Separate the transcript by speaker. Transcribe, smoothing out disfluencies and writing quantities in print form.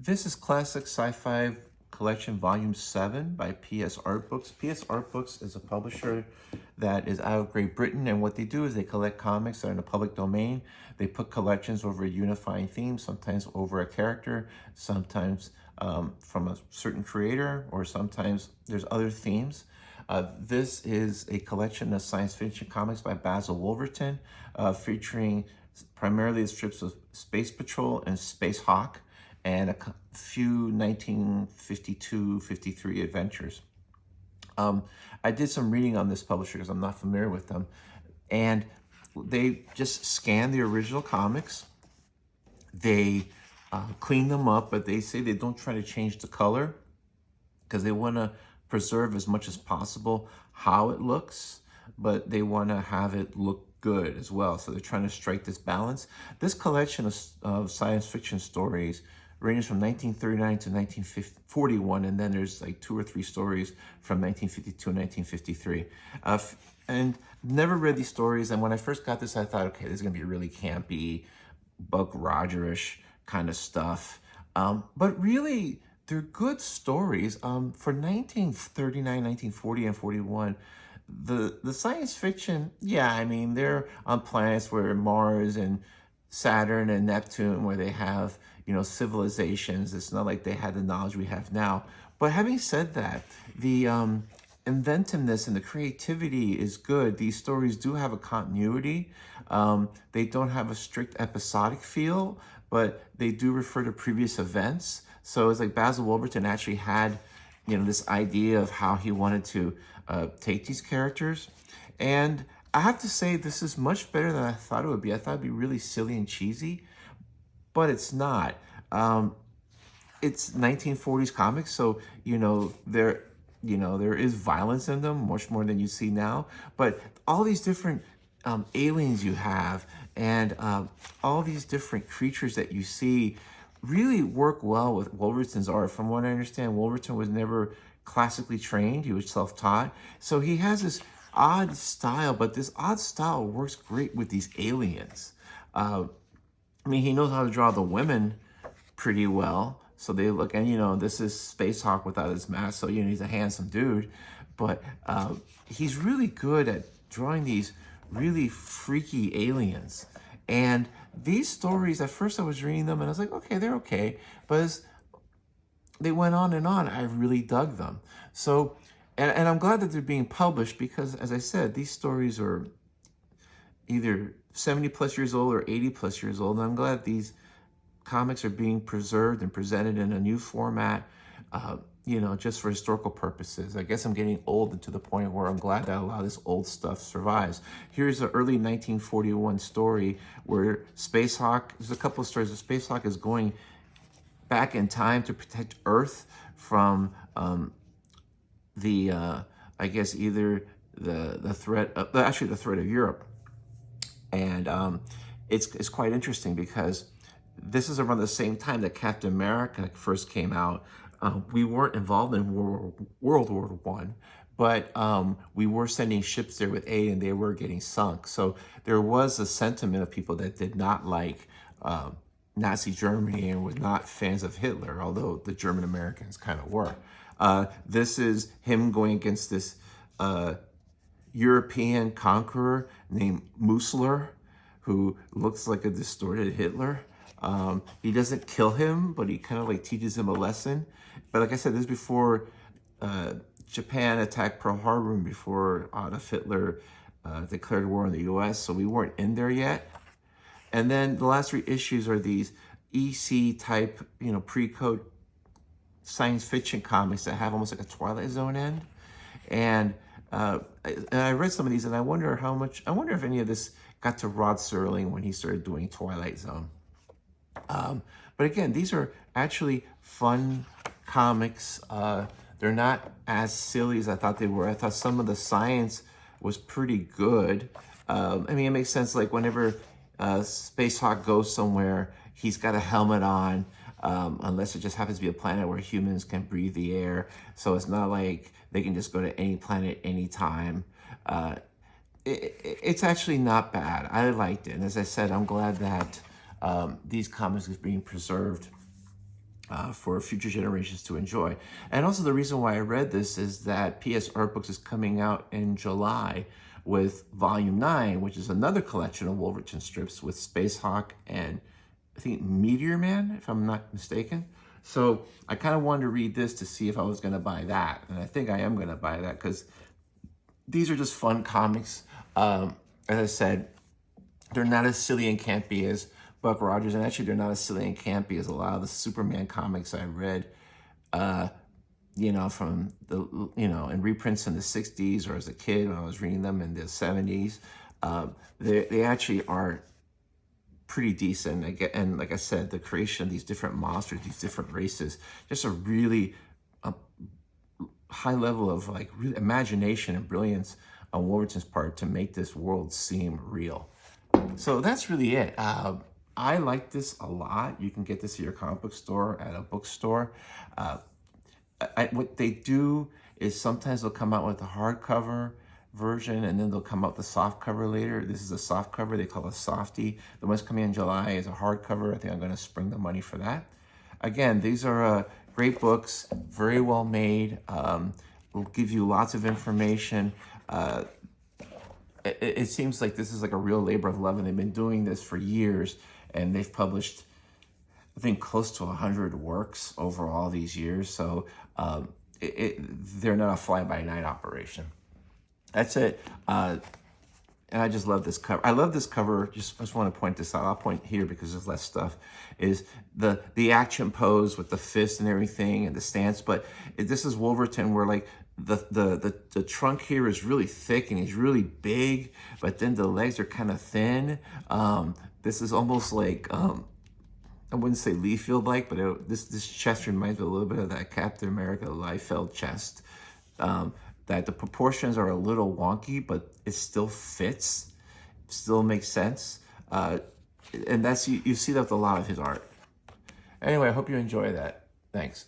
Speaker 1: This is Classic Sci-Fi Collection Volume 7 by PS Artbooks. PS Artbooks is a publisher that is out of Great Britain, and what they do is they collect comics that are in the public domain. They put collections over a unifying theme, sometimes over a character, sometimes from a certain creator, or sometimes there's other themes. This is a collection of science fiction comics by Basil Wolverton, featuring primarily the strips of Space Patrol and Space Hawk, and a few 1952-53 adventures. I did some reading on this publisher because I'm not familiar with them, and they just scan the original comics. They clean them up, but they say they don't try to change the color because they want to preserve as much as possible how it looks, but they want to have it look good as well. So they're trying to strike this balance. This collection of science fiction stories ranges from 1939 to 1941, and then there's like 2 or 3 stories from 1952 and 1953. And never read these stories, and when I first got this, I thought, okay, this is gonna be really campy, Buck Rogers-ish kind of stuff. But really, they're good stories. For 1939, 1940, and 41, the science fiction, yeah, I mean, they're on planets where Mars and Saturn and Neptune, where they have, civilizations. It's not like they had the knowledge we have now. But having said that, the inventiveness and the creativity is good. These stories do have a continuity. They don't have a strict episodic feel, but they do refer to previous events. So it's like Basil Wolverton actually had, this idea of how he wanted to take these characters. And I have to say, this is much better than I thought it would be. I thought it'd be really silly and cheesy, but it's not. It's 1940s comics, so there is violence in them, much more than you see now. But all these different aliens you have, and all these different creatures that you see, really work well with Wolverton's art. From what I understand, Wolverton was never classically trained; he was self-taught, so he has this odd style, but this odd style works great with these aliens. He knows how to draw the women pretty well, so they look, and this is Space Hawk without his mask, so he's a handsome dude, but he's really good at drawing these really freaky aliens. And these stories, at first I was reading them and I was like, okay, they're okay, but as they went on and on, I really dug them. So and I'm glad that they're being published, because, as I said, these stories are either 70 plus years old or 80 plus years old. And I'm glad these comics are being preserved and presented in a new format, just for historical purposes. I guess I'm getting old, and to the point where I'm glad that a lot of this old stuff survives. Here's an early 1941 story where Space Hawk, there's a couple of stories where Space Hawk is going back in time to protect Earth from I guess either the threat of, actually the threat of Europe. And it's quite interesting because this is around the same time that Captain America first came out. We weren't involved in World War I, but we were sending ships there with aid, and they were getting sunk. So there was a sentiment of people that did not like Nazi Germany and was not fans of Hitler, although the German Americans kind of were. This is him going against this European conqueror named Musler, who looks like a distorted Hitler. He doesn't kill him, but he kind of like teaches him a lesson. But like I said, this is before Japan attacked Pearl Harbor and before Adolf Hitler declared war on the US, so we weren't in there yet. And then the last 3 issues are these EC type, pre-code science fiction comics that have almost like a Twilight Zone end. And I read some of these, and I wonder if any of this got to Rod Serling when he started doing Twilight Zone. But again, these are actually fun comics. They're not as silly as I thought they were. I thought some of the science was pretty good. It makes sense, like whenever Space Hawk goes somewhere, he's got a helmet on, unless it just happens to be a planet where humans can breathe the air. So it's not like they can just go to any planet anytime. It's actually not bad. I liked it. And as I said, I'm glad that these comics are being preserved. for future generations to enjoy. And also the reason why I read this is that PS Artbooks is coming out in July with Volume 9, which is another collection of Wolverton strips with Space Hawk and I think Meteor Man, if I'm not mistaken. So I kind of wanted to read this to see if I was going to buy that. And I think I am going to buy that because these are just fun comics. As I said, they're not as silly and campy as Buck Rogers, and actually they're not as silly and campy as a lot of the Superman comics I read, you know, from the, you know, in reprints in the 60s or as a kid when I was reading them in the 70s. They actually are pretty decent. And like I said, the creation of these different monsters, these different races, just a really high level of like imagination and brilliance on Wolverton's part to make this world seem real. So that's really it. I like this a lot. You can get this at your comic book store, at a bookstore. What they do is sometimes they'll come out with a hardcover version and then they'll come out with a soft cover later. This is a soft cover. They call it a softie. The one's coming in July is a hardcover. I think I'm going to spring the money for that. Again, these are great books, very well made. Will give you lots of information. It seems like this is like a real labor of love, and they've been doing this for years, and they've published, I think, close to 100 works over all these years. So they're not a fly-by-night operation. That's it. And I just love this cover. I love this cover. I just want to point this out. I'll point here because there's less stuff. Is the action pose with the fist and everything and the stance. But this is Wolverton, where like the trunk here is really thick and he's really big, but then the legs are kind of thin. This is almost like I wouldn't say Liefeld-like, but this chest reminds me a little bit of that Captain America Liefeld chest. That the proportions are a little wonky, but it still fits, still makes sense. And that's you see that with a lot of his art. Anyway, I hope you enjoy that. Thanks.